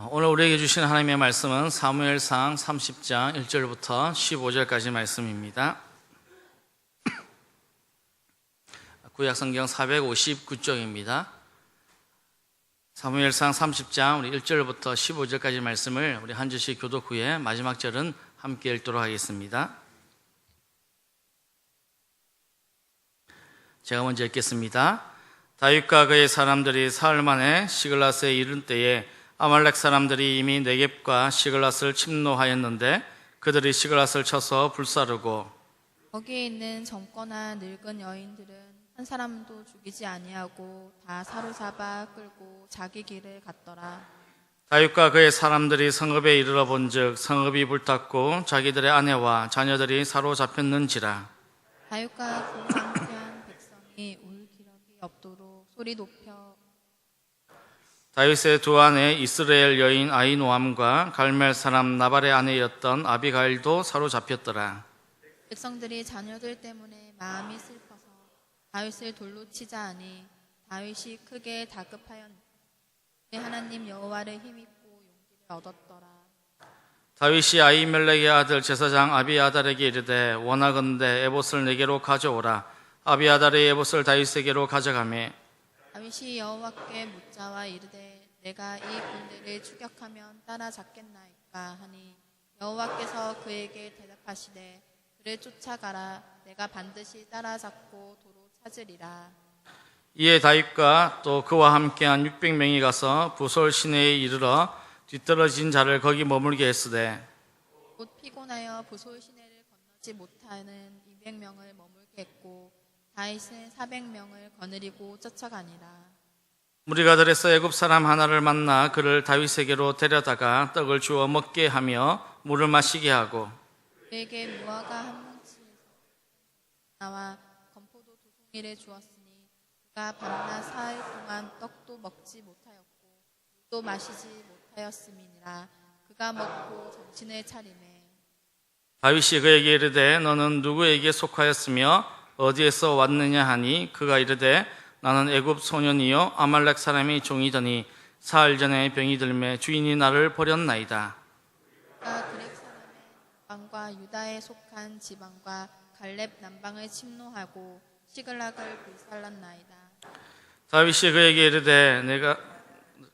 오늘 우리에게 주신 하나님의 말씀은 사무엘상 30장 1절부터 15절까지 말씀입니다. 구약성경 459쪽입니다. 사무엘상 30장 우리 1절부터 15절까지 말씀을 우리 한 절씩 교독 후에 마지막 절은 함께 읽도록 하겠습니다. 제가 먼저 읽겠습니다. 다윗과 그의 사람들이 사흘 만에 시글라스에 이른 때에 아말렉 사람들이 이미 네겝과 시글라스를 침노하였는데 그들이 시글라스를 쳐서 불사르고 거기에 있는 젊거나 늙은 여인들은 한 사람도 죽이지 아니하고 다 사로잡아 끌고 자기 길을 갔더라. 다윗과 그의 사람들이 성읍에 이르러 본즉 성읍이 불탔고 자기들의 아내와 자녀들이 사로잡혔는지라. 다윗과 그 함께한 백성이 울 기력이 없도록 소리 높여 다윗의 두 아내 이스라엘 여인 아히노암과 갈멜 사람 나발의 아내였던 아비가일도 사로잡혔더라. 백성들이 자녀들 때문에 마음이 슬퍼서 다윗을 돌로 치자 하니 다윗이 크게 다급하였는데 하나님 여호와를 힘입고 용기를 얻었더라. 다윗이 아히멜렉의 아들 제사장 아비아달에게 이르되 원하건대 에봇을 내게로 가져오라. 아비아달의 에봇을 다윗에게로 가져가매 다윗이 여호와께 묻자와 이르되 내가 이 군대를 추격하면 따라잡겠나이까 하니 여호와께서 그에게 대답하시되 그를 쫓아가라. 내가 반드시 따라잡고 도로 찾으리라. 이에 다윗과 또 그와 함께한 600명이 가서 부솔 시내에 이르러 뒤떨어진 자를 거기 머물게 했으되 곧 피곤하여 부솔 시내를 건너지 못하는 200명을 머물게 했고 다윗은 400명을 거느리고 쫓아가니라. 무리가 들에서 애굽 사람 하나를 만나 그를 다윗에게로 데려다가 떡을 주어 먹게 하며 물을 마시게 하고 그에게 무화과 한 뭉치에서 나와 건포도 두 송이를 주었으니 그가 밤낮 사흘 동안 떡도 먹지 못하였고 물도 마시지 못하였음이니라. 그가 먹고 정신을 차리매 다윗이 그에게 이르되 너는 누구에게 속하였으며 어디에서 왔느냐 하니 그가 이르되 나는 애굽 소년이요 아말렉 사람이 종이더니 사흘 전에 병이 들매 주인이 나를 버렸나이다. 그가 그렉 사람의 남방과 유다에 속한 지방과 갈렙 남방을 침노하고 시글락을 불살랐나이다. 다윗이 그에게 이르되 내가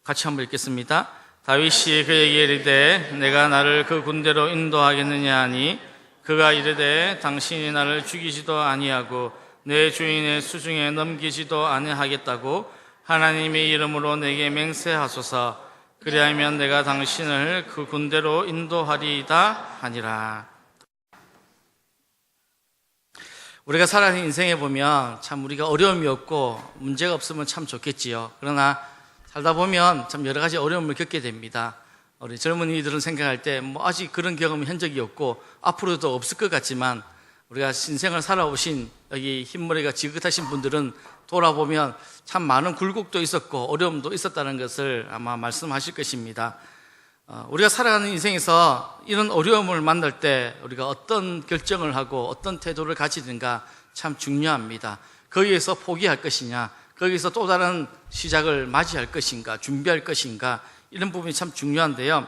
같이 한번 읽겠습니다. 다윗이 그에게 이르되 내가 나를 그 군대로 인도하겠느냐 하니 그가 이르되 당신이 나를 죽이지도 아니하고 내 주인의 수중에 넘기지도 아니하겠다고 하나님의 이름으로 내게 맹세하소서. 그리하면 내가 당신을 그 군대로 인도하리이다 하니라. 우리가 살아가는 인생에 보면 참 우리가 어려움이 없고 문제가 없으면 참 좋겠지요. 그러나 살다 보면 참 여러 가지 어려움을 겪게 됩니다. 우리 젊은이들은 생각할 때 아직 그런 경험이 한 적이 없고 앞으로도 없을 것 같지만 우리가 신생을 살아오신 여기 흰머리가 지긋하신 분들은 돌아보면 참 많은 굴곡도 있었고 어려움도 있었다는 것을 아마 말씀하실 것입니다. 우리가 살아가는 인생에서 이런 어려움을 만날 때 우리가 어떤 결정을 하고 어떤 태도를 가지든가 참 중요합니다. 거기에서 포기할 것이냐, 거기서 또 다른 시작을 맞이할 것인가, 준비할 것인가, 이런 부분이 참 중요한데요.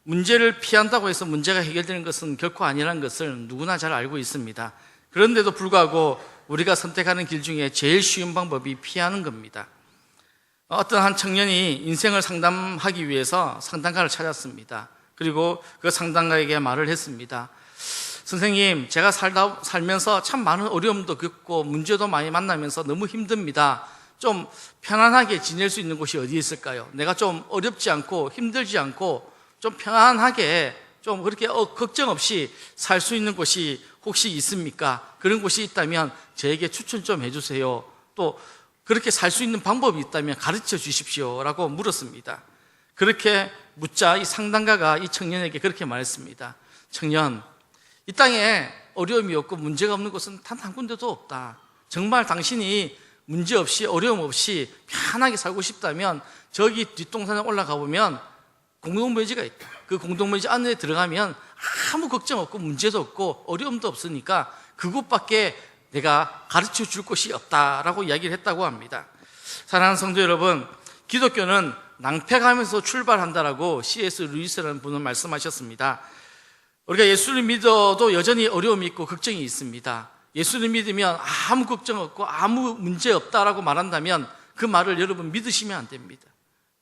문제를 피한다고 해서 문제가 해결되는 것은 결코 아니라는 것을 누구나 잘 알고 있습니다. 그런데도 불구하고 우리가 선택하는 길 중에 제일 쉬운 방법이 피하는 겁니다. 어떤 한 청년이 인생을 상담하기 위해서 상담가를 찾았습니다. 그리고 그 상담가에게 말을 했습니다. 선생님, 제가 살면서 참 많은 어려움도 겪고 문제도 많이 만나면서 너무 힘듭니다. 좀 편안하게 지낼 수 있는 곳이 어디 있을까요? 내가 좀 어렵지 않고 힘들지 않고 좀 편안하게 좀 그렇게 걱정 없이 살 수 있는 곳이 혹시 있습니까? 그런 곳이 있다면 저에게 추천 좀 해주세요. 또 그렇게 살 수 있는 방법이 있다면 가르쳐 주십시오 라고 물었습니다. 그렇게 묻자 이 상담가가 이 청년에게 그렇게 말했습니다. 청년, 이 땅에 어려움이 없고 문제가 없는 곳은 단 한 군데도 없다. 정말 당신이 문제 없이 어려움 없이 편하게 살고 싶다면 저기 뒷동산에 올라가 보면 공동묘지가 있다. 그 공동묘지 안에 들어가면 아무 걱정 없고 문제도 없고 어려움도 없으니까 그곳밖에 내가 가르쳐 줄 곳이 없다라고 이야기를 했다고 합니다. 사랑하는 성도 여러분, 기독교는 낭패가면서 출발한다라고 C.S. 루이스라는 분은 말씀하셨습니다. 우리가 예수를 믿어도 여전히 어려움이 있고 걱정이 있습니다. 예수를 믿으면 아무 걱정 없고 아무 문제 없다라고 말한다면 그 말을 여러분 믿으시면 안 됩니다.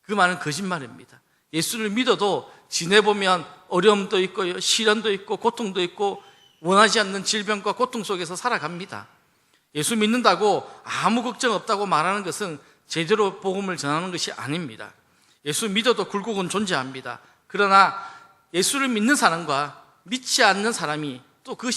그 말은 거짓말입니다. 예수를 믿어도 지내보면 어려움도 있고 시련도 있고 고통도 있고 원하지 않는 질병과 고통 속에서 살아갑니다. 예수 믿는다고 아무 걱정 없다고 말하는 것은 제대로 복음을 전하는 것이 아닙니다. 예수 믿어도 굴곡은 존재합니다. 그러나 예수를 믿는 사람과 믿지 않는 사람이 또 그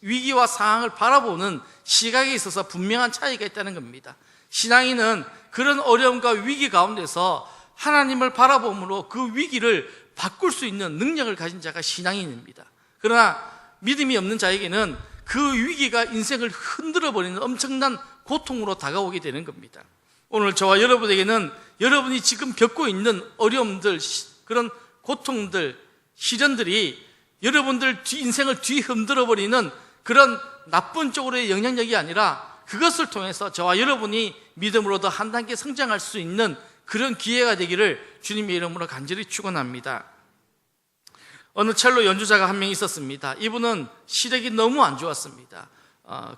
위기와 상황을 바라보는 시각에 있어서 분명한 차이가 있다는 겁니다. 신앙인은 그런 어려움과 위기 가운데서 하나님을 바라봄으로 그 위기를 바꿀 수 있는 능력을 가진 자가 신앙인입니다. 그러나 믿음이 없는 자에게는 그 위기가 인생을 흔들어버리는 엄청난 고통으로 다가오게 되는 겁니다. 오늘 저와 여러분에게는 여러분이 지금 겪고 있는 어려움들, 그런 고통들, 시련들이 여러분들 인생을 뒤흔들어버리는 그런 나쁜 쪽으로의 영향력이 아니라 그것을 통해서 저와 여러분이 믿음으로 더 한 단계 성장할 수 있는 그런 기회가 되기를 주님의 이름으로 간절히 축원합니다. 어느 첼로 연주자가 한 명 있었습니다. 이분은 시력이 너무 안 좋았습니다.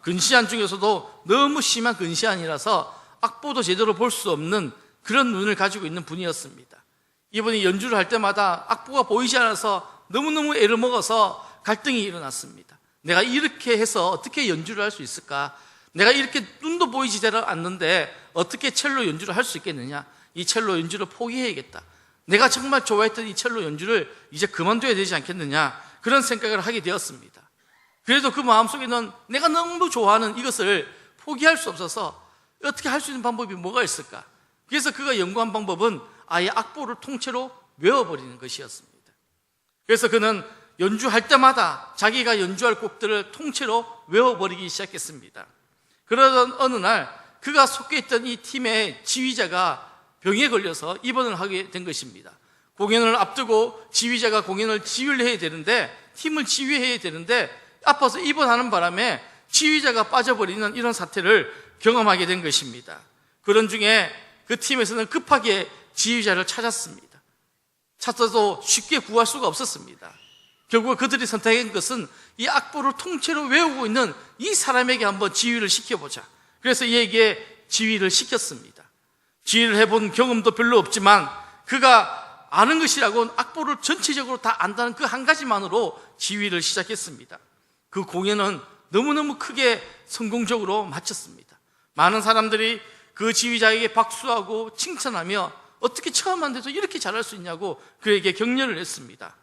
근시안 중에서도 너무 심한 근시안이라서 악보도 제대로 볼 수 없는 그런 눈을 가지고 있는 분이었습니다. 이분이 연주를 할 때마다 악보가 보이지 않아서 너무너무 애를 먹어서 갈등이 일어났습니다. 내가 이렇게 해서 어떻게 연주를 할 수 있을까? 내가 이렇게 눈도 보이지 않는데 어떻게 첼로 연주를 할 수 있겠느냐? 이 첼로 연주를 포기해야겠다. 내가 정말 좋아했던 이 첼로 연주를 이제 그만둬야 되지 않겠느냐? 그런 생각을 하게 되었습니다. 그래도 그 마음속에는 내가 너무 좋아하는 이것을 포기할 수 없어서 어떻게 할 수 있는 방법이 뭐가 있을까? 그래서 그가 연구한 방법은 아예 악보를 통째로 외워버리는 것이었습니다. 그래서 그는 연주할 때마다 자기가 연주할 곡들을 통째로 외워버리기 시작했습니다. 그러던 어느 날 그가 속해 있던 이 팀의 지휘자가 병에 걸려서 입원을 하게 된 것입니다. 공연을 앞두고 지휘자가 공연을 지휘를 해야 되는데, 팀을 지휘해야 되는데 아파서 입원하는 바람에 지휘자가 빠져버리는 이런 사태를 경험하게 된 것입니다. 그런 중에 그 팀에서는 급하게 지휘자를 찾았습니다. 찾아도 쉽게 구할 수가 없었습니다. 결국 그들이 선택한 것은 이 악보를 통째로 외우고 있는 이 사람에게 한번 지휘를 시켜보자. 그래서 이에게 지휘를 시켰습니다. 지휘를 해본 경험도 별로 없지만 그가 아는 것이라고는 악보를 전체적으로 다 안다는 그 한 가지만으로 지휘를 시작했습니다. 그 공연은 너무너무 크게 성공적으로 마쳤습니다. 많은 사람들이 그 지휘자에게 박수하고 칭찬하며 어떻게 처음 한데도 이렇게 잘할 수 있냐고 그에게 격려를 했습니다.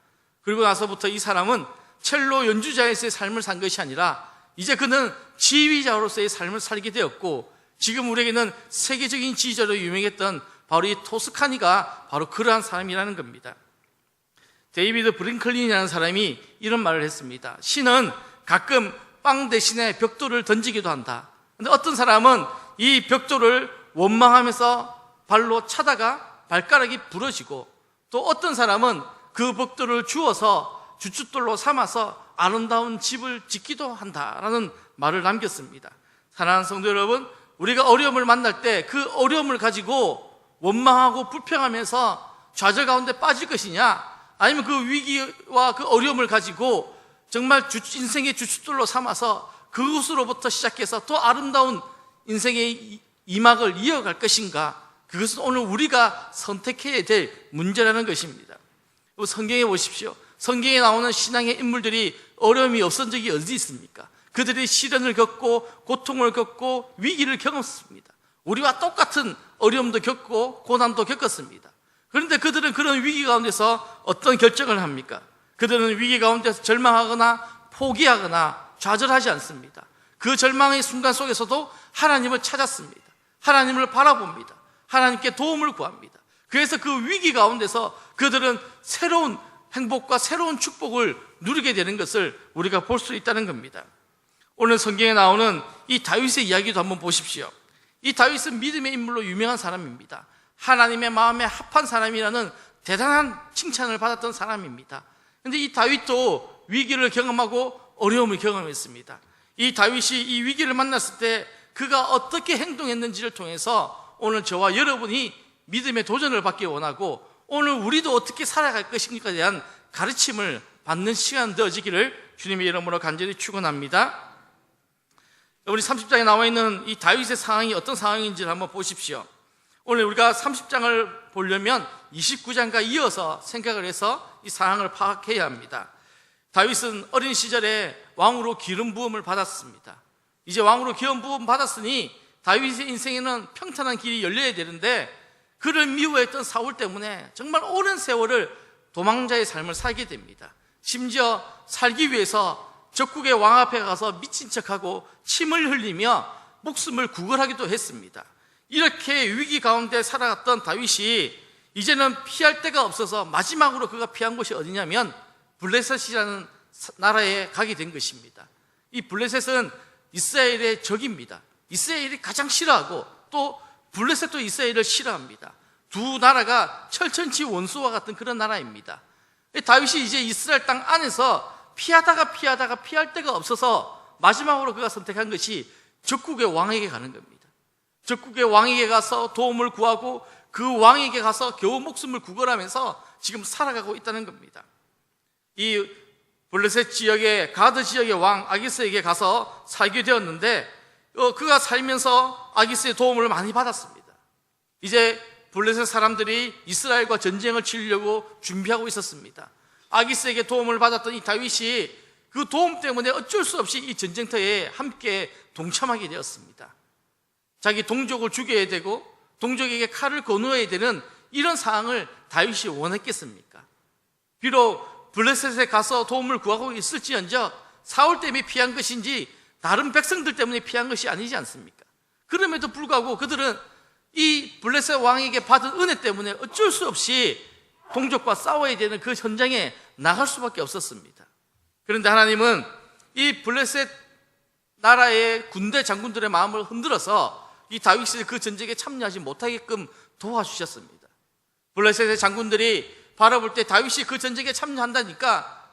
그리고 나서부터 이 사람은 첼로 연주자에서의 삶을 산 것이 아니라 이제 그는 지휘자로서의 삶을 살게 되었고, 지금 우리에게는 세계적인 지휘자로 유명했던 바로 이 토스카니가 바로 그러한 사람이라는 겁니다. 데이비드 브링클린이라는 사람이 이런 말을 했습니다. 신은 가끔 빵 대신에 벽돌을 던지기도 한다. 근데 어떤 사람은 이 벽돌을 원망하면서 발로 차다가 발가락이 부러지고, 또 어떤 사람은 그 벽돌을 주워서 주춧돌로 삼아서 아름다운 집을 짓기도 한다라는 말을 남겼습니다. 사랑하는 성도 여러분, 우리가 어려움을 만날 때 그 어려움을 가지고 원망하고 불평하면서 좌절 가운데 빠질 것이냐, 아니면 그 위기와 그 어려움을 가지고 정말 인생의 주춧돌로 삼아서 그것으로부터 시작해서 더 아름다운 인생의 이막을 이어갈 것인가, 그것은 오늘 우리가 선택해야 될 문제라는 것입니다. 성경에 보십시오. 성경에 나오는 신앙의 인물들이 어려움이 없은 적이 어디 있습니까? 그들이 시련을 겪고 고통을 겪고 위기를 겪었습니다. 우리와 똑같은 어려움도 겪고 고난도 겪었습니다. 그런데 그들은 그런 위기 가운데서 어떤 결정을 합니까? 그들은 위기 가운데서 절망하거나 포기하거나 좌절하지 않습니다. 그 절망의 순간 속에서도 하나님을 찾았습니다. 하나님을 바라봅니다. 하나님께 도움을 구합니다. 그래서 그 위기 가운데서 그들은 새로운 행복과 새로운 축복을 누리게 되는 것을 우리가 볼 수 있다는 겁니다. 오늘 성경에 나오는 이 다윗의 이야기도 한번 보십시오. 이 다윗은 믿음의 인물로 유명한 사람입니다. 하나님의 마음에 합한 사람이라는 대단한 칭찬을 받았던 사람입니다. 그런데 이 다윗도 위기를 경험하고 어려움을 경험했습니다. 이 다윗이 이 위기를 만났을 때 그가 어떻게 행동했는지를 통해서 오늘 저와 여러분이 믿음의 도전을 받기 원하고 오늘 우리도 어떻게 살아갈 것인가에 대한 가르침을 받는 시간 되어지기를 주님의 이름으로 간절히 축원합니다. 우리 30장에 나와 있는 이 다윗의 상황이 어떤 상황인지를 한번 보십시오. 오늘 우리가 30장을 보려면 29장과 이어서 생각을 해서 이 상황을 파악해야 합니다. 다윗은 어린 시절에 왕으로 기름 부음을 받았습니다. 이제 왕으로 기름 부음 받았으니 다윗의 인생에는 평탄한 길이 열려야 되는데 그를 미워했던 사울 때문에 정말 오랜 세월을 도망자의 삶을 살게 됩니다. 심지어 살기 위해서 적국의 왕 앞에 가서 미친 척하고 침을 흘리며 목숨을 구걸하기도 했습니다. 이렇게 위기 가운데 살아갔던 다윗이 이제는 피할 데가 없어서 마지막으로 그가 피한 곳이 어디냐면 블레셋이라는 나라에 가게 된 것입니다. 이 블레셋은 이스라엘의 적입니다. 이스라엘이 가장 싫어하고 또 블레셋도 이스라엘을 싫어합니다. 두 나라가 철천지 원수와 같은 그런 나라입니다. 다윗이 이제 이스라엘 땅 안에서 피하다가 피할 데가 없어서 마지막으로 그가 선택한 것이 적국의 왕에게 가는 겁니다. 적국의 왕에게 가서 도움을 구하고 그 왕에게 가서 겨우 목숨을 구걸하면서 지금 살아가고 있다는 겁니다. 이 블레셋 지역의 가드 지역의 왕 아기스에게 가서 살게 되었는데 그가 살면서 아기스의 도움을 많이 받았습니다. 이제 블레셋 사람들이 이스라엘과 전쟁을 치르려고 준비하고 있었습니다. 아기스에게 도움을 받았던 이 다윗이 그 도움 때문에 어쩔 수 없이 이 전쟁터에 함께 동참하게 되었습니다. 자기 동족을 죽여야 되고 동족에게 칼을 거누어야 되는 이런 상황을 다윗이 원했겠습니까? 비록 블레셋에 가서 도움을 구하고 있을지언정 사울 때문에 피한 것인지 다른 백성들 때문에 피한 것이 아니지 않습니까? 그럼에도 불구하고 그들은 이 블레셋 왕에게 받은 은혜 때문에 어쩔 수 없이 동족과 싸워야 되는 그 현장에 나갈 수밖에 없었습니다. 그런데 하나님은 이 블레셋 나라의 군대 장군들의 마음을 흔들어서 이 다윗이 그 전쟁에 참여하지 못하게끔 도와주셨습니다. 블레셋의 장군들이 바라볼 때 다윗이 그 전쟁에 참여한다니까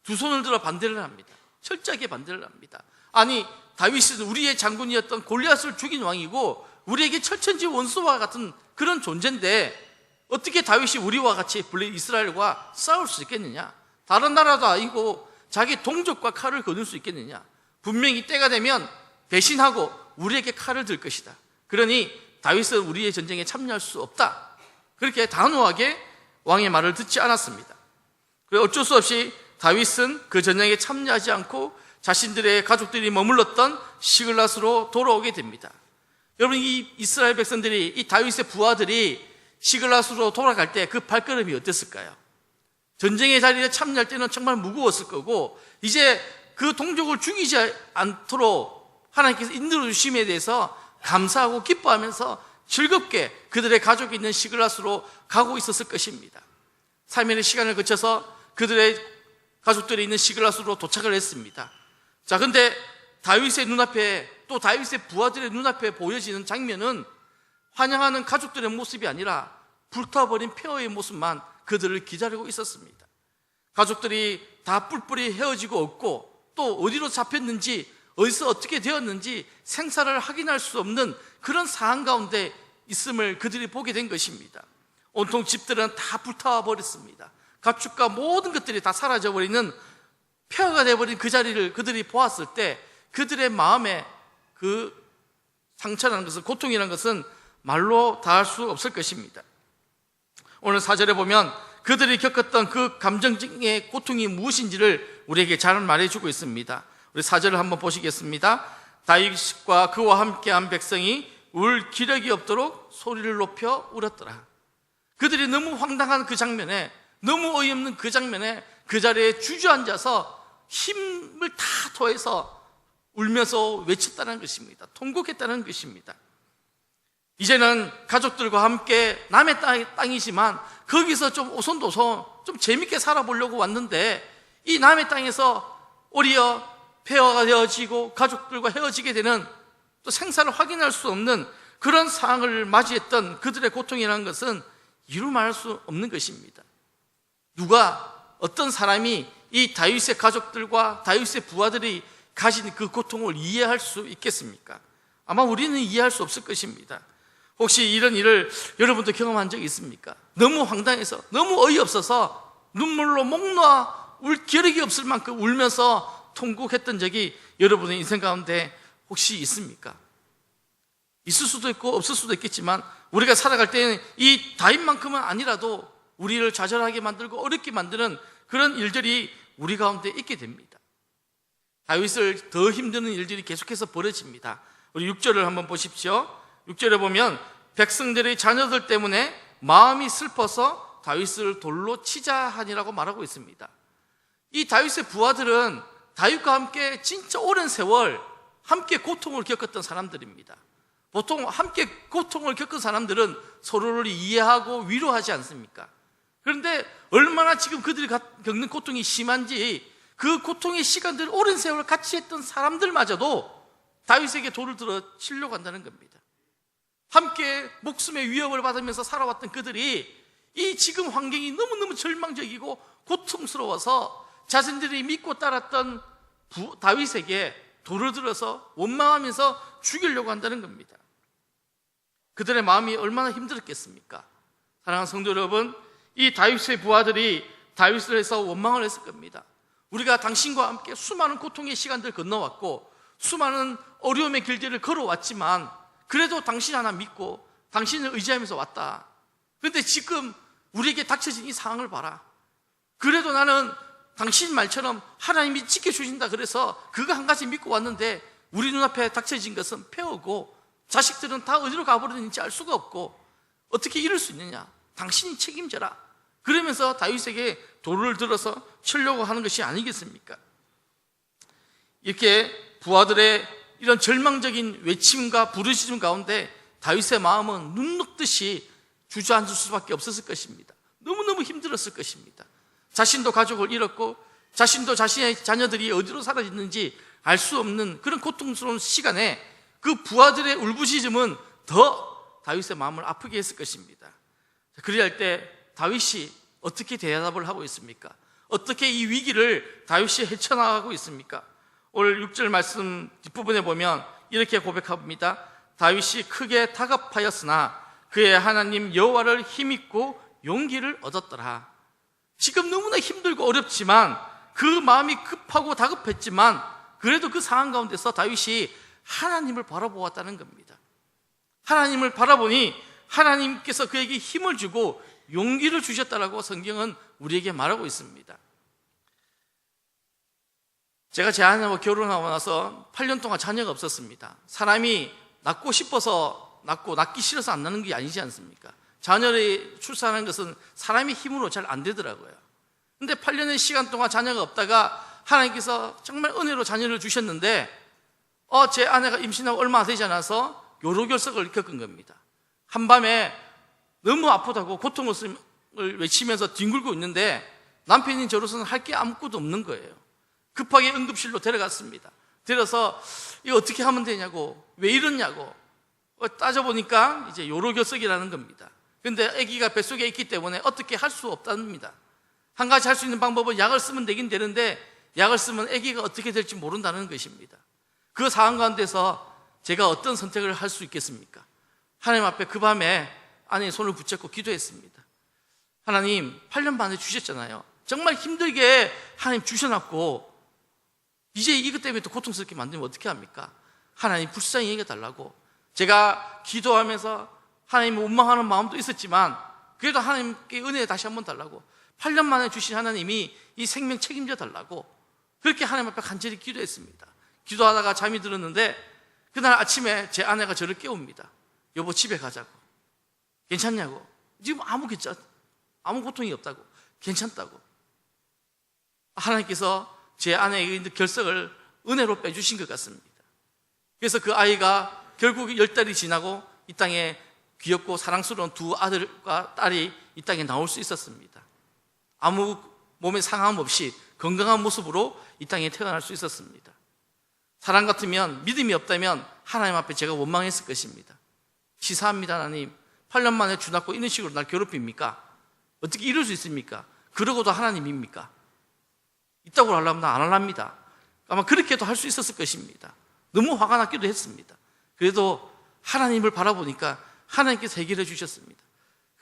두 손을 들어 반대를 합니다. 철저하게 반대를 합니다. 아니, 다윗은 우리의 장군이었던 골리앗을 죽인 왕이고 우리에게 철천지 원수와 같은 그런 존재인데 어떻게 다윗이 우리와 같이 이스라엘과 싸울 수 있겠느냐? 다른 나라도 아니고 자기 동족과 칼을 거둘 수 있겠느냐? 분명히 때가 되면 배신하고 우리에게 칼을 들 것이다. 그러니 다윗은 우리의 전쟁에 참여할 수 없다. 그렇게 단호하게 왕의 말을 듣지 않았습니다. 그래서 어쩔 수 없이 다윗은 그 전쟁에 참여하지 않고 자신들의 가족들이 머물렀던 시글랏으로 돌아오게 됩니다. 여러분, 이 이스라엘 백성들이, 이 다윗의 부하들이 시글랏으로 돌아갈 때 그 발걸음이 어땠을까요? 전쟁의 자리에 참여할 때는 정말 무거웠을 거고 이제 그 동족을 죽이지 않도록 하나님께서 인도해 주심에 대해서 감사하고 기뻐하면서 즐겁게 그들의 가족이 있는 시글랏으로 가고 있었을 것입니다. 3일의 시간을 거쳐서 그들의 가족들이 있는 시글랏으로 도착을 했습니다. 자, 근데 다윗의 눈앞에 또 다윗의 부하들의 눈앞에 보여지는 장면은 환영하는 가족들의 모습이 아니라 불타버린 폐허의 모습만 그들을 기다리고 있었습니다. 가족들이 다 뿔뿔이 헤어지고 없고 또 어디로 잡혔는지 어디서 어떻게 되었는지 생사를 확인할 수 없는 그런 상황 가운데 있음을 그들이 보게 된 것입니다. 온통 집들은 다 불타와 버렸습니다. 가축과 모든 것들이 다 사라져버리는 폐허가 되어버린 그 자리를 그들이 보았을 때 그들의 마음에 그 상처라는 것은, 고통이라는 것은 말로 다할 수 없을 것입니다. 오늘 4절에 보면 그들이 겪었던 그 감정적인 고통이 무엇인지를 우리에게 잘 말해주고 있습니다. 우리 4절을 한번 보시겠습니다. 다윗과 그와 함께한 백성이 울 기력이 없도록 소리를 높여 울었더라. 그들이 너무 황당한 그 장면에, 너무 어이없는 그 장면에 그 자리에 주저앉아서 힘을 다 토해서 울면서 외쳤다는 것입니다. 통곡했다는 것입니다. 이제는 가족들과 함께 남의 땅이지만 거기서 좀 오손도손 좀 재밌게 살아보려고 왔는데 이 남의 땅에서 오히려 폐허가 되어지고 가족들과 헤어지게 되는, 또 생사를 확인할 수 없는 그런 상황을 맞이했던 그들의 고통이라는 것은 이루 말할 수 없는 것입니다. 누가, 어떤 사람이 이 다윗의 가족들과 다윗의 부하들이 가진 그 고통을 이해할 수 있겠습니까? 아마 우리는 이해할 수 없을 것입니다. 혹시 이런 일을 여러분도 경험한 적이 있습니까? 너무 황당해서, 너무 어이없어서 눈물로 목 놓아 울 겨력이 없을 만큼 울면서 통곡했던 적이 여러분의 인생 가운데 혹시 있습니까? 있을 수도 있고 없을 수도 있겠지만 우리가 살아갈 때는 이 다윗만큼은 아니라도 우리를 좌절하게 만들고 어렵게 만드는 그런 일들이 우리 가운데 있게 됩니다. 다윗을 더 힘드는 일들이 계속해서 벌어집니다. 우리 6절을 한번 보십시오. 6절에 보면 백성들의 자녀들 때문에 마음이 슬퍼서 다윗을 돌로 치자 하니라고 말하고 있습니다. 이 다윗의 부하들은 다윗과 함께 진짜 오랜 세월 함께 고통을 겪었던 사람들입니다. 보통 함께 고통을 겪은 사람들은 서로를 이해하고 위로하지 않습니까? 그런데 얼마나 지금 그들이 겪는 고통이 심한지 그 고통의 시간들을 오랜 세월 같이 했던 사람들마저도 다윗에게 돌을 들어 치려고 한다는 겁니다. 함께 목숨의 위협을 받으면서 살아왔던 그들이 이 지금 환경이 너무너무 절망적이고 고통스러워서 자신들이 믿고 따랐던 다윗에게 돌을 들어서 원망하면서 죽이려고 한다는 겁니다. 그들의 마음이 얼마나 힘들었겠습니까? 사랑하는 성도 여러분, 이 다윗의 부하들이 다윗을 해서 원망을 했을 겁니다. 우리가 당신과 함께 수많은 고통의 시간들을 건너왔고 수많은 어려움의 길들을 걸어왔지만 그래도 당신 하나 믿고 당신을 의지하면서 왔다. 그런데 지금 우리에게 닥쳐진 이 상황을 봐라. 그래도 나는 당신 말처럼 하나님이 지켜주신다 그래서 그거 한 가지 믿고 왔는데 우리 눈앞에 닥쳐진 것은 폐허고 자식들은 다 어디로 가버렸는지 알 수가 없고 어떻게 이럴 수 있느냐. 당신이 책임져라. 그러면서 다윗에게 돌을 들어서 치려고 하는 것이 아니겠습니까? 이렇게 부하들의 이런 절망적인 외침과 부르짖음 가운데 다윗의 마음은 눈 녹듯이 주저앉을 수밖에 없었을 것입니다. 너무너무 힘들었을 것입니다. 자신도 가족을 잃었고 자신도 자신의 자녀들이 어디로 사라졌는지 알 수 없는 그런 고통스러운 시간에 그 부하들의 울부짖음은 더 다윗의 마음을 아프게 했을 것입니다. 그리할 때 다윗이 어떻게 대답을 하고 있습니까? 어떻게 이 위기를 다윗이 헤쳐나가고 있습니까? 오늘 6절 말씀 뒷부분에 보면 이렇게 고백합니다. 다윗이 크게 다급하였으나 그의 하나님 여호와를 힘입고 용기를 얻었더라. 지금 너무나 힘들고 어렵지만 그 마음이 급하고 다급했지만 그래도 그 상황 가운데서 다윗이 하나님을 바라보았다는 겁니다. 하나님을 바라보니 하나님께서 그에게 힘을 주고 용기를 주셨다라고 성경은 우리에게 말하고 있습니다. 제가 제 아내와 결혼하고 나서 8년 동안 자녀가 없었습니다. 사람이 낳고 싶어서 낳고 낳기 싫어서 안 낳는 게 아니지 않습니까? 자녀를 출산하는 것은 사람의 힘으로 잘 안 되더라고요. 근데 8년의 시간 동안 자녀가 없다가 하나님께서 정말 은혜로 자녀를 주셨는데 제 아내가 임신하고 얼마 되지 않아서 요로결석을 겪은 겁니다. 한밤에 너무 아프다고 고통을 외치면서 뒹굴고 있는데 남편인 저로서는 할 게 아무것도 없는 거예요. 급하게 응급실로 데려갔습니다. 데려서 이거 어떻게 하면 되냐고, 왜 이러냐고 따져보니까 이제 요로결석이라는 겁니다. 근데 아기가 뱃속에 있기 때문에 어떻게 할 수 없답니다. 한 가지 할 수 있는 방법은 약을 쓰면 되긴 되는데 약을 쓰면 아기가 어떻게 될지 모른다는 것입니다. 그 상황 가운데서 제가 어떤 선택을 할 수 있겠습니까? 하나님 앞에 그 밤에 아내의 손을 붙잡고 기도했습니다. 하나님, 8년 만에 주셨잖아요. 정말 힘들게 하나님 주셔놨고 이제 이것 때문에 또 고통스럽게 만들면 어떻게 합니까? 하나님 불쌍히 여겨달라고 제가 기도하면서 하나님을 원망하는 마음도 있었지만 그래도 하나님께 은혜 다시 한번 달라고 8년 만에 주신 하나님이 이 생명 책임져 달라고 그렇게 하나님 앞에 간절히 기도했습니다. 기도하다가 잠이 들었는데 그날 아침에 제 아내가 저를 깨웁니다. 여보, 집에 가자고. 괜찮냐고. 지금 아무 고통이 없다고. 괜찮다고. 하나님께서 제 아내에게 있는 결석을 은혜로 빼주신 것 같습니다. 그래서 그 아이가 결국 10달이 지나고 이 땅에 귀엽고 사랑스러운 두 아들과 딸이 이 땅에 나올 수 있었습니다. 아무 몸에 상함 없이 건강한 모습으로 이 땅에 태어날 수 있었습니다. 사랑 같으면, 믿음이 없다면 하나님 앞에 제가 원망했을 것입니다. 시사합니다. 하나님, 8년 만에 주 낳고 이런 식으로 날 괴롭힙니까? 어떻게 이럴 수 있습니까? 그러고도 하나님입니까? 있다고 하려면 나 안 하랍니다. 아마 그렇게도 할 수 있었을 것입니다. 너무 화가 났기도 했습니다. 그래도 하나님을 바라보니까 하나님께서 해결해 주셨습니다.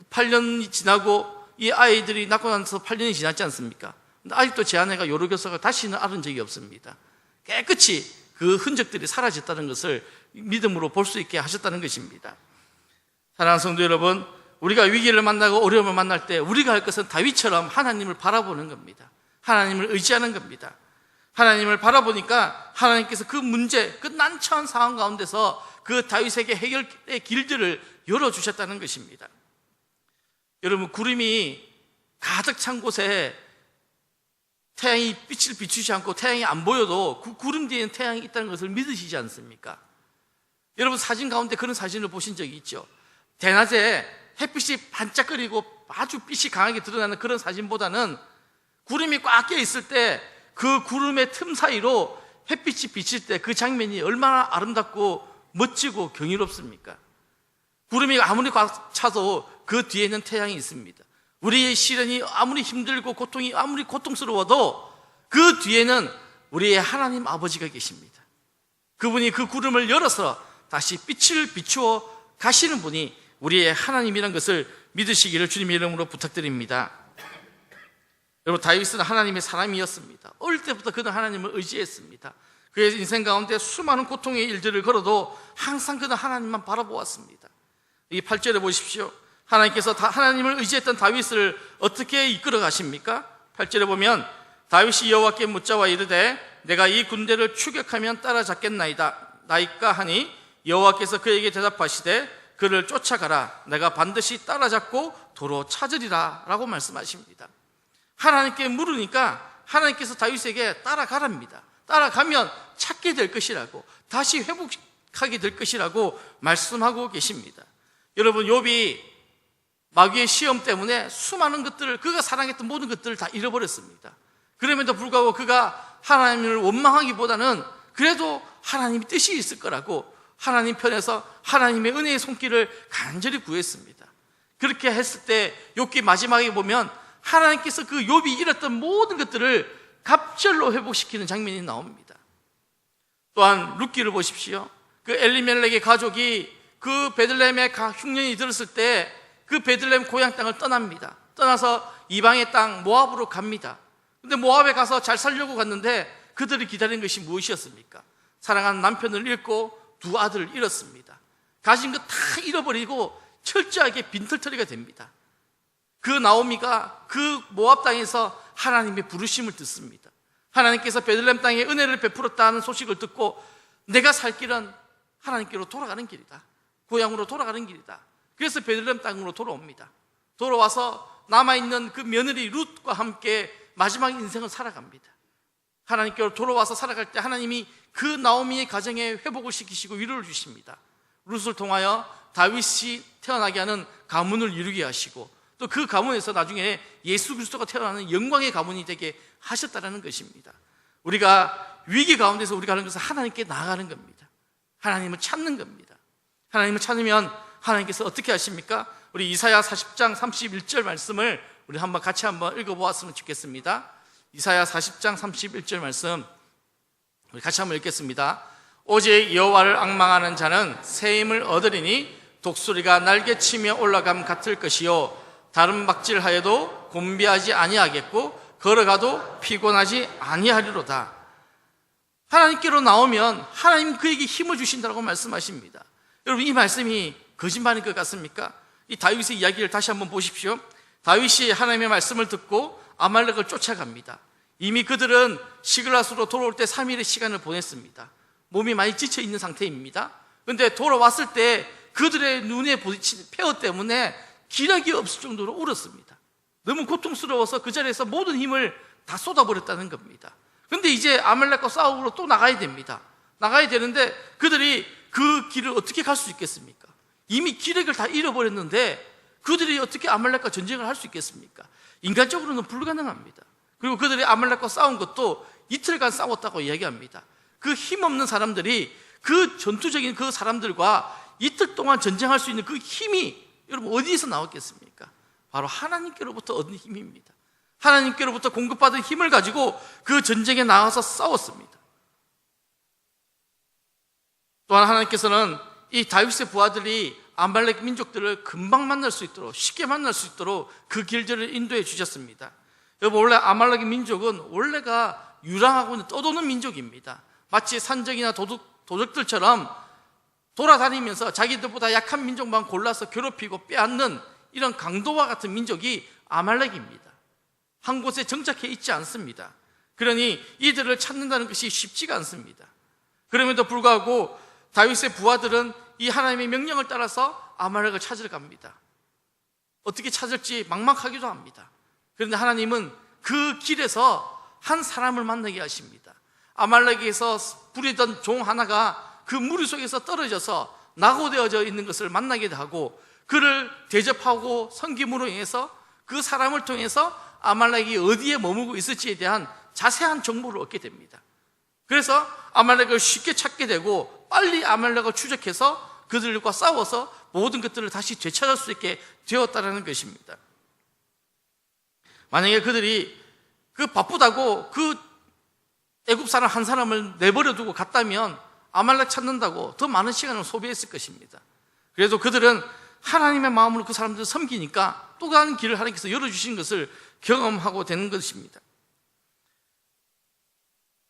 8년이 지나고 이 아이들이 낳고 나서 8년이 지났지 않습니까? 근데 아직도 제 아내가 요로 교사가 다시는 앓은 적이 없습니다. 깨끗이 그 흔적들이 사라졌다는 것을 믿음으로 볼 수 있게 하셨다는 것입니다. 사랑하는 성도 여러분, 우리가 위기를 만나고 어려움을 만날 때 우리가 할 것은 다윗처럼 하나님을 바라보는 겁니다. 하나님을 의지하는 겁니다. 하나님을 바라보니까 하나님께서 그 문제, 그 난처한 상황 가운데서 그 다윗에게 해결의 길들을 열어주셨다는 것입니다. 여러분, 구름이 가득 찬 곳에 태양이 빛을 비추지 않고 태양이 안 보여도 그 구름 뒤에는 태양이 있다는 것을 믿으시지 않습니까? 여러분, 사진 가운데 그런 사진을 보신 적이 있죠? 대낮에 햇빛이 반짝거리고 아주 빛이 강하게 드러나는 그런 사진보다는 구름이 꽉 껴 있을 때 그 구름의 틈 사이로 햇빛이 비칠 때 그 장면이 얼마나 아름답고 멋지고 경이롭습니까? 구름이 아무리 꽉 차도 그 뒤에는 태양이 있습니다. 우리의 시련이 아무리 힘들고 고통이 아무리 고통스러워도 그 뒤에는 우리의 하나님 아버지가 계십니다. 그분이 그 구름을 열어서 다시 빛을 비추어 가시는 분이 우리의 하나님이라는 것을 믿으시기를 주님의 이름으로 부탁드립니다. 여러분, 다윗은 하나님의 사람이었습니다. 어릴 때부터 그는 하나님을 의지했습니다. 그의 인생 가운데 수많은 고통의 일들을 걸어도 항상 그는 하나님만 바라보았습니다. 이 8절에 보십시오. 하나님께서 하나님을 의지했던 다윗을 어떻게 이끌어 가십니까? 8절에 보면 다윗이 여호와께 묻자와 이르되 내가 이 군대를 추격하면 따라잡겠나이다 나이까 하니 여호와께서 그에게 대답하시되 그를 쫓아가라 내가 반드시 따라잡고 도로 찾으리라 라고 말씀하십니다. 하나님께 물으니까 하나님께서 다윗에게 따라가랍니다. 따라가면 찾게 될 것이라고, 다시 회복하게 될 것이라고 말씀하고 계십니다. 여러분, 욥이 마귀의 시험 때문에 수많은 것들을, 그가 사랑했던 모든 것들을 다 잃어버렸습니다. 그럼에도 불구하고 그가 하나님을 원망하기보다는 그래도 하나님의 뜻이 있을 거라고 하나님 편에서 하나님의 은혜의 손길을 간절히 구했습니다. 그렇게 했을 때 욥기 마지막에 보면 하나님께서 그 욥이 잃었던 모든 것들을 갑절로 회복시키는 장면이 나옵니다. 또한 룻기를 보십시오. 그 엘리멜렉의 가족이 그 베들레헴의 흉년이 들었을 때 그 베들레헴 고향 땅을 떠납니다. 떠나서 이방의 땅 모압으로 갑니다. 근데 모압에 가서 잘 살려고 갔는데 그들이 기다린 것이 무엇이었습니까? 사랑하는 남편을 잃고 두 아들을 잃었습니다. 가진 것 다 잃어버리고 철저하게 빈털터리가 됩니다. 그 나오미가 그 모압 땅에서 하나님의 부르심을 듣습니다. 하나님께서 베들레헴 땅에 은혜를 베풀었다는 소식을 듣고 내가 살 길은 하나님께로 돌아가는 길이다. 고향으로 돌아가는 길이다. 그래서 베들레헴 땅으로 돌아옵니다. 돌아와서 남아있는 그 며느리 룻과 함께 마지막 인생을 살아갑니다. 하나님께로 돌아와서 살아갈 때 하나님이 그 나오미의 가정에 회복을 시키시고 위로를 주십니다. 룻을 통하여 다윗이 태어나게 하는 가문을 이루게 하시고 또 그 가문에서 나중에 예수 그리스도가 태어나는 영광의 가문이 되게 하셨다는 것입니다. 우리가 위기 가운데서 우리가 하는 것은 하나님께 나아가는 겁니다. 하나님을 찾는 겁니다. 하나님을 찾으면 하나님께서 어떻게 하십니까? 우리 이사야 40장 31절 말씀을 우리 같이 한번 읽어보았으면 좋겠습니다. 이사야 40장 31절 말씀 우리 같이 한번 읽겠습니다. 오직 여호와를 앙망하는 자는 새 힘을 얻으리니 독수리가 날개치며 올라감 같을 것이요 다른 박질하여도 곤비하지 아니하겠고 걸어가도 피곤하지 아니하리로다. 하나님께로 나오면 하나님 그에게 힘을 주신다고 말씀하십니다. 여러분, 이 말씀이 거짓말인 것 같습니까? 이 다윗의 이야기를 다시 한번 보십시오. 다윗이 하나님의 말씀을 듣고 아말렉을 쫓아갑니다. 이미 그들은 시글라스로 돌아올 때 3일의 시간을 보냈습니다. 몸이 많이 지쳐 있는 상태입니다. 그런데 돌아왔을 때 그들의 눈에 부딪힌 폐허 때문에 기력이 없을 정도로 울었습니다. 너무 고통스러워서 그 자리에서 모든 힘을 다 쏟아버렸다는 겁니다. 그런데 이제 아말렉과 싸우러 또 나가야 됩니다. 나가야 되는데 그들이 그 길을 어떻게 갈 수 있겠습니까? 이미 기력을 다 잃어버렸는데 그들이 어떻게 아말렉과 전쟁을 할 수 있겠습니까? 인간적으로는 불가능합니다. 그리고 그들이 아말렉과 싸운 것도 이틀간 싸웠다고 이야기합니다. 그 힘없는 사람들이 그 전투적인 그 사람들과 이틀 동안 전쟁할 수 있는 그 힘이 여러분 어디에서 나왔겠습니까? 바로 하나님께로부터 얻은 힘입니다. 하나님께로부터 공급받은 힘을 가지고 그 전쟁에 나가서 싸웠습니다. 또한 하나님께서는 이 다윗의 부하들이 아말렉 민족들을 금방 만날 수 있도록, 쉽게 만날 수 있도록 그 길들을 인도해 주셨습니다. 여러분, 원래 아말렉 민족은 원래가 유랑하고 떠도는 민족입니다. 마치 산적이나 도적들처럼 돌아다니면서 자기들보다 약한 민족만 골라서 괴롭히고 빼앗는 이런 강도와 같은 민족이 아말렉입니다. 한 곳에 정착해 있지 않습니다. 그러니 이들을 찾는다는 것이 쉽지가 않습니다. 그럼에도 불구하고 다윗의 부하들은 이 하나님의 명령을 따라서 아말렉을 찾으러 갑니다. 어떻게 찾을지 막막하기도 합니다. 그런데 하나님은 그 길에서 한 사람을 만나게 하십니다. 아말렉에서 부리던 종 하나가 그 무리 속에서 떨어져서 낙오되어져 있는 것을 만나게 하고 그를 대접하고 섬김으로 인해서 그 사람을 통해서 아말렉이 어디에 머물고 있을지에 대한 자세한 정보를 얻게 됩니다. 그래서 아말렉을 쉽게 찾게 되고 빨리 아말렉을 추적해서 그들과 싸워서 모든 것들을 다시 되찾을 수 있게 되었다는 것입니다. 만약에 그들이 그 바쁘다고 그 애굽 사람 한 사람을 내버려 두고 갔다면 아말렉 찾는다고 더 많은 시간을 소비했을 것입니다. 그래도 그들은 하나님의 마음으로 그 사람들을 섬기니까 또 다른 길을 하나님께서 열어주신 것을 경험하고 되는 것입니다.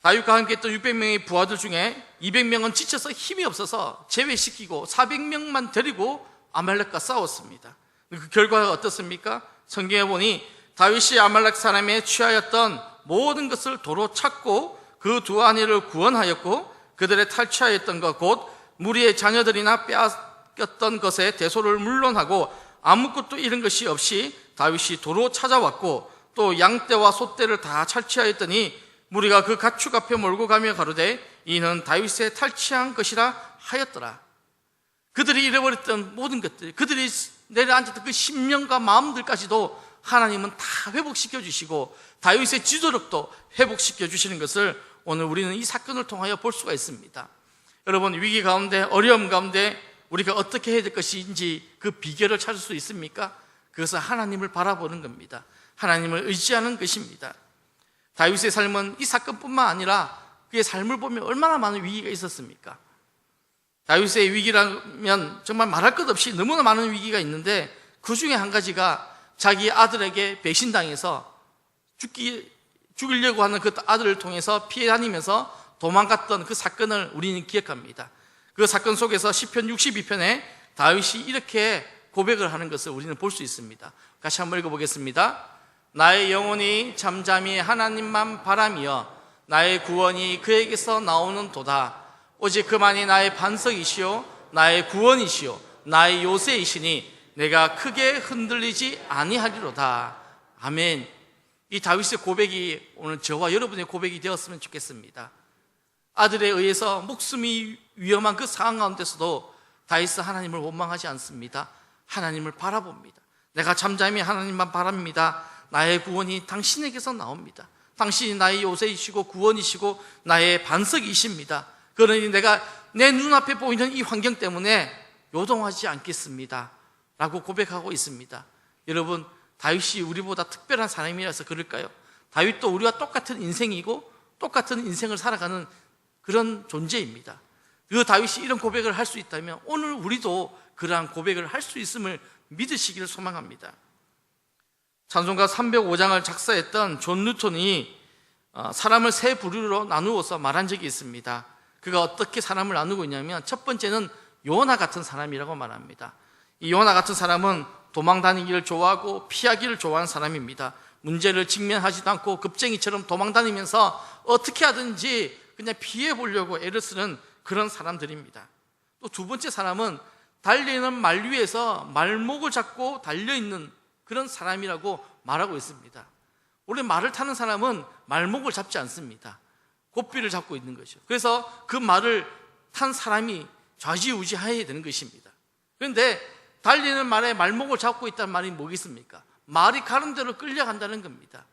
다윗과 함께 했던 600명의 부하들 중에 200명은 지쳐서 힘이 없어서 제외시키고 400명만 데리고 아말렉과 싸웠습니다. 그 결과가 어떻습니까? 성경에 보니 다윗이 아말렉 사람에 취하였던 모든 것을 도로 찾고 그 두 아내를 구원하였고 그들의 탈취하였던 것 곧 무리의 자녀들이나 빼앗겼던 것에 대소를 물론하고 아무것도 잃은 것이 없이 다윗이 도로 찾아왔고 또 양떼와 소떼를 다 탈취하였더니 무리가 그 가축 앞에 몰고 가며 가로되 이는 다윗의 탈취한 것이라 하였더라. 그들이 잃어버렸던 모든 것들, 그들이 내려앉았던 그 심령과 마음들까지도 하나님은 다 회복시켜 주시고 다윗의 지도력도 회복시켜 주시는 것을 오늘 우리는 이 사건을 통하여 볼 수가 있습니다. 여러분, 위기 가운데, 어려움 가운데 우리가 어떻게 해야 될 것인지 그 비결을 찾을 수 있습니까? 그것은 하나님을 바라보는 겁니다. 하나님을 의지하는 것입니다. 다윗의 삶은 이 사건뿐만 아니라 그의 삶을 보면 얼마나 많은 위기가 있었습니까? 다윗의 위기라면 정말 말할 것 없이 너무나 많은 위기가 있는데 그 중에 한 가지가 자기 아들에게 배신당해서 죽이려고 하는 그 아들을 통해서 피해 다니면서 도망갔던 그 사건을 우리는 기억합니다. 그 사건 속에서 시편 62편에 다윗이 이렇게 고백을 하는 것을 우리는 볼 수 있습니다. 같이 한번 읽어보겠습니다. 나의 영혼이 잠잠히 하나님만 바라며 나의 구원이 그에게서 나오는 도다. 오직 그만이 나의 반석이시오 나의 구원이시오 나의 요새이시니 내가 크게 흔들리지 아니하리로다. 아멘. 이 다윗의 고백이 오늘 저와 여러분의 고백이 되었으면 좋겠습니다. 아들에 의해서 목숨이 위험한 그 상황 가운데서도 다윗은 하나님을 원망하지 않습니다. 하나님을 바라봅니다. 내가 잠잠히 하나님만 바랍니다. 나의 구원이 당신에게서 나옵니다. 당신이 나의 요새이시고 구원이시고 나의 반석이십니다. 그러니 내가 내 눈앞에 보이는 이 환경 때문에 요동하지 않겠습니다 라고 고백하고 있습니다. 여러분, 다윗이 우리보다 특별한 사람이라서 그럴까요? 다윗도 우리와 똑같은 인생이고 똑같은 인생을 살아가는 그런 존재입니다. 그 다윗이 이런 고백을 할 수 있다면 오늘 우리도 그러한 고백을 할 수 있음을 믿으시기를 소망합니다. 찬송가 305장을 작사했던 존 뉴턴이 사람을 세 부류로 나누어서 말한 적이 있습니다. 그가 어떻게 사람을 나누고 있냐면 첫 번째는 요나 같은 사람이라고 말합니다. 이 요나 같은 사람은 도망다니기를 좋아하고 피하기를 좋아하는 사람입니다. 문제를 직면하지도 않고 급쟁이처럼 도망다니면서 어떻게 하든지 그냥 피해보려고 애를 쓰는 그런 사람들입니다. 또 두 번째 사람은 달리는 말 위에서 말목을 잡고 달려있는 그런 사람이라고 말하고 있습니다. 원래 말을 타는 사람은 말목을 잡지 않습니다. 고삐를 잡고 있는 것이죠. 그래서 그 말을 탄 사람이 좌지우지해야 되는 것입니다. 그런데 달리는 말에 말목을 잡고 있다는 말이 뭐겠습니까? 말이 가는 대로 끌려간다는 겁니다.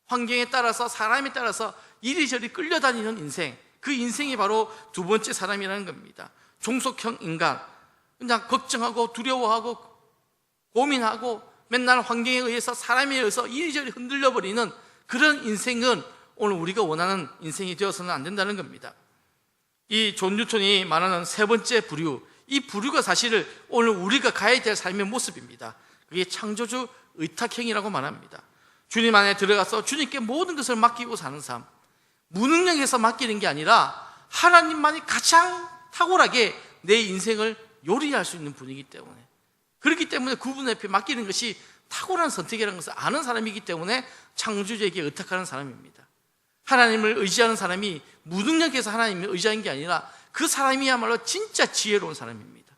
환경에 따라서 사람에 따라서 이리저리 끌려다니는 인생, 그 인생이 바로 두 번째 사람이라는 겁니다. 종속형 인간, 그냥 걱정하고 두려워하고 고민하고 맨날 환경에 의해서 사람에 의해서 이리저리 흔들려버리는 그런 인생은 오늘 우리가 원하는 인생이 되어서는 안 된다는 겁니다. 이 존 뉴턴이 말하는 세 번째 부류, 이 부류가 사실은 오늘 우리가 가야 될 삶의 모습입니다. 그게 창조주 의탁행위라고 말합니다. 주님 안에 들어가서 주님께 모든 것을 맡기고 사는 삶, 무능력에서 맡기는 게 아니라 하나님만이 가장 탁월하게 내 인생을 요리할 수 있는 분이기 때문에, 그렇기 때문에 그분 앞에 맡기는 것이 탁월한 선택이라는 것을 아는 사람이기 때문에 창조주에게 의탁하는 사람입니다. 하나님을 의지하는 사람이 무능력에서 하나님을 의지하는 게 아니라 그 사람이야말로 진짜 지혜로운 사람입니다.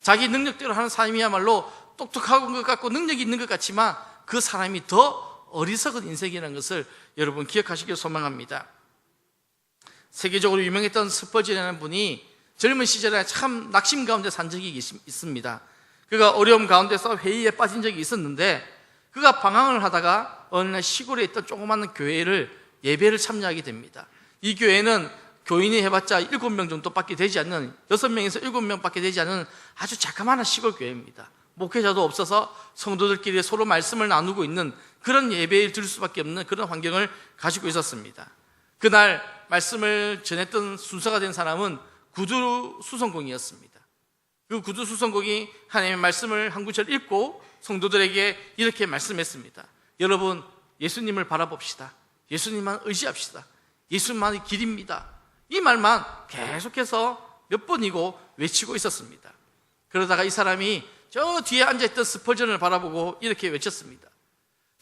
자기 능력대로 하는 사람이야말로 똑똑한 것 같고 능력이 있는 것 같지만 그 사람이 더 어리석은 인생이라는 것을 여러분 기억하시길 소망합니다. 세계적으로 유명했던 스퍼전이라는 분이 젊은 시절에 참 낙심 가운데 산 적이 있습니다. 그가 어려움 가운데서 회의에 빠진 적이 있었는데, 그가 방황을 하다가 어느 날 시골에 있던 조그마한 교회를 예배를 참여하게 됩니다. 이 교회는 교인이 해봤자 7명 정도밖에 되지 않는, 6명에서 7명밖에 되지 않는 아주 자그마한 시골 교회입니다. 목회자도 없어서 성도들끼리 서로 말씀을 나누고 있는 그런 예배를 드릴 수밖에 없는 그런 환경을 가지고 있었습니다. 그날 말씀을 전했던 순서가 된 사람은 구두 수성공이었습니다. 그 구두 수성공이 하나님의 말씀을 한 구절 읽고 성도들에게 이렇게 말씀했습니다. 여러분, 예수님을 바라봅시다. 예수님만 의지합시다. 예수님만이 길입니다. 이 말만 계속해서 몇 번이고 외치고 있었습니다. 그러다가 이 사람이 저 뒤에 앉아있던 스펄전을 바라보고 이렇게 외쳤습니다.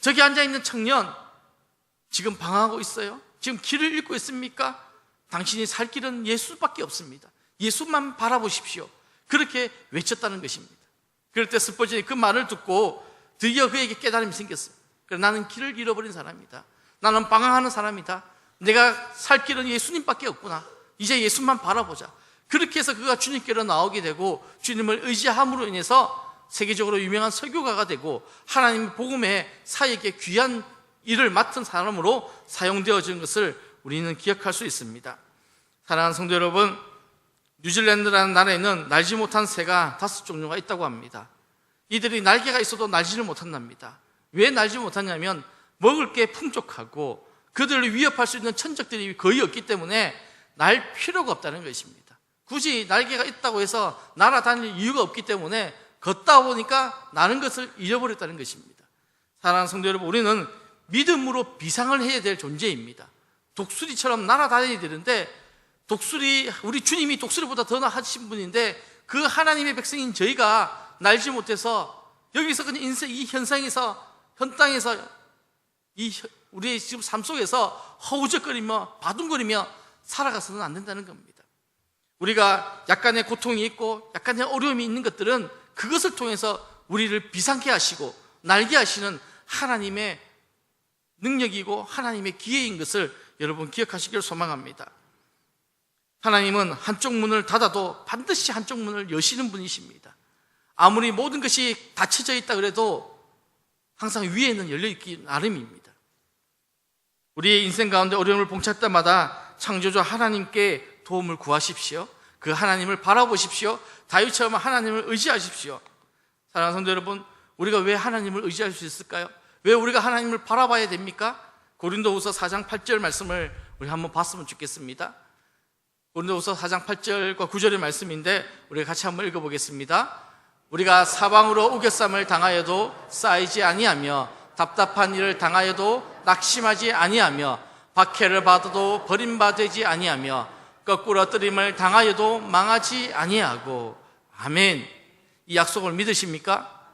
저기 앉아있는 청년, 지금 방황하고 있어요? 지금 길을 잃고 있습니까? 당신이 살 길은 예수밖에 없습니다. 예수만 바라보십시오. 그렇게 외쳤다는 것입니다. 그럴 때 스펄전이 그 말을 듣고 드디어 그에게 깨달음이 생겼어요. 그래, 나는 길을 잃어버린 사람이다. 나는 방황하는 사람이다. 내가 살 길은 예수님밖에 없구나. 이제 예수만 바라보자. 그렇게 해서 그가 주님께로 나오게 되고 주님을 의지함으로 인해서 세계적으로 유명한 설교가가 되고 하나님의 복음의 사역에 귀한 일을 맡은 사람으로 사용되어진 것을 우리는 기억할 수 있습니다. 사랑하는 성도 여러분, 뉴질랜드라는 나라에는 날지 못한 새가 5종류가 있다고 합니다. 이들이 날개가 있어도 날지를 못한답니다. 왜 날지 못하냐면 먹을 게 풍족하고 그들을 위협할 수 있는 천적들이 거의 없기 때문에 날 필요가 없다는 것입니다. 굳이 날개가 있다고 해서 날아다닐 이유가 없기 때문에 걷다 보니까 나는 것을 잃어버렸다는 것입니다. 사랑하는 성도 여러분, 우리는 믿음으로 비상을 해야 될 존재입니다. 독수리처럼 날아다녀야 되는데, 독수리, 우리 주님이 독수리보다 더 나으신 분인데 그 하나님의 백성인 저희가 날지 못해서 여기서 그냥 인생 이 현상에서, 현 땅에서 우리의 지금 삶 속에서 허우적거리며 바둥거리며 살아가서는 안 된다는 겁니다. 우리가 약간의 고통이 있고 약간의 어려움이 있는 것들은 그것을 통해서 우리를 비상케 하시고 날게 하시는 하나님의 능력이고 하나님의 기회인 것을 여러분 기억하시길 소망합니다. 하나님은 한쪽 문을 닫아도 반드시 한쪽 문을 여시는 분이십니다. 아무리 모든 것이 닫혀져 있다 그래도 항상 위에는 열려있기 나름입니다. 우리의 인생 가운데 어려움을 봉착할 때마다 창조주 하나님께 도움을 구하십시오. 그 하나님을 바라보십시오. 다윗처럼 하나님을 의지하십시오. 사랑하는 성도 여러분, 우리가 왜 하나님을 의지할 수 있을까요? 왜 우리가 하나님을 바라봐야 됩니까? 고린도후서 4장 8절 말씀을 우리 한번 봤으면 좋겠습니다. 고린도후서 4장 8절과 9절의 말씀인데 우리가 같이 한번 읽어보겠습니다. 우리가 사방으로 우겨쌈을 당하여도 쌓이지 아니하며 답답한 일을 당하여도 낙심하지 아니하며 박해를 받아도 버림받지 아니하며 거꾸로 뜨림을 당하여도 망하지 아니하고. 아멘. 이 약속을 믿으십니까?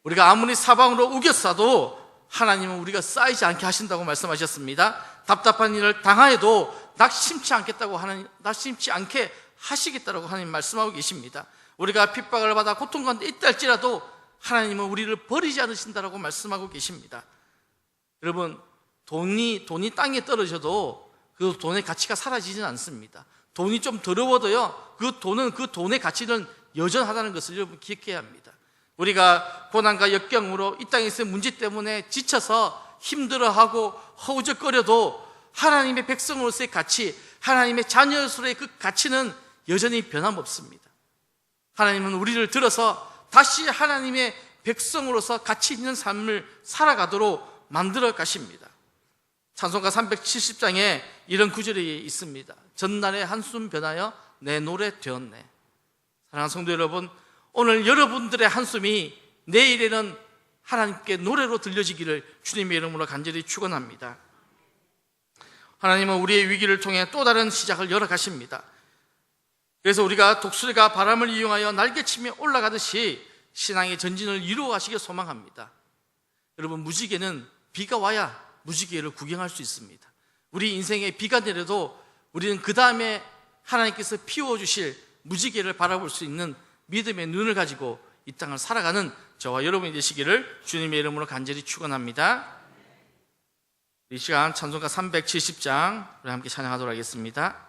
우리가 아무리 사방으로 우겨싸도 하나님은 우리가 쌓이지 않게 하신다고 말씀하셨습니다. 답답한 일을 당하여도 낙심치 않게 하시겠다고 하나님 말씀하고 계십니다. 우리가 핍박을 받아 고통 가운데 있다 할지라도 하나님은 우리를 버리지 않으신다고 말씀하고 계십니다. 여러분, 돈이 땅에 떨어져도 그 돈의 가치가 사라지지는 않습니다. 돈이 좀 더러워도요, 그 돈의 가치는 여전하다는 것을 여러분 기억해야 합니다. 우리가 고난과 역경으로 이 땅에서의 문제 때문에 지쳐서 힘들어하고 허우적거려도 하나님의 백성으로서의 가치, 하나님의 자녀로서의 그 가치는 여전히 변함없습니다. 하나님은 우리를 들어서 다시 하나님의 백성으로서 가치 있는 삶을 살아가도록 만들어 가십니다. 찬송가 370장에 이런 구절이 있습니다. 전날의 한숨 변하여 내 노래 되었네. 사랑하는 성도 여러분, 오늘 여러분들의 한숨이 내일에는 하나님께 노래로 들려지기를 주님의 이름으로 간절히 축원합니다. 하나님은 우리의 위기를 통해 또 다른 시작을 열어가십니다. 그래서 우리가 독수리가 바람을 이용하여 날개치며 올라가듯이 신앙의 전진을 이루어 가시길 소망합니다. 여러분, 무지개는 비가 와야 무지개를 구경할 수 있습니다. 우리 인생에 비가 내려도 우리는 그 다음에 하나님께서 피워주실 무지개를 바라볼 수 있는 믿음의 눈을 가지고 이 땅을 살아가는 저와 여러분이 되시기를 주님의 이름으로 간절히 축원합니다. 이 시간 찬송가 370장 우리 함께 찬양하도록 하겠습니다.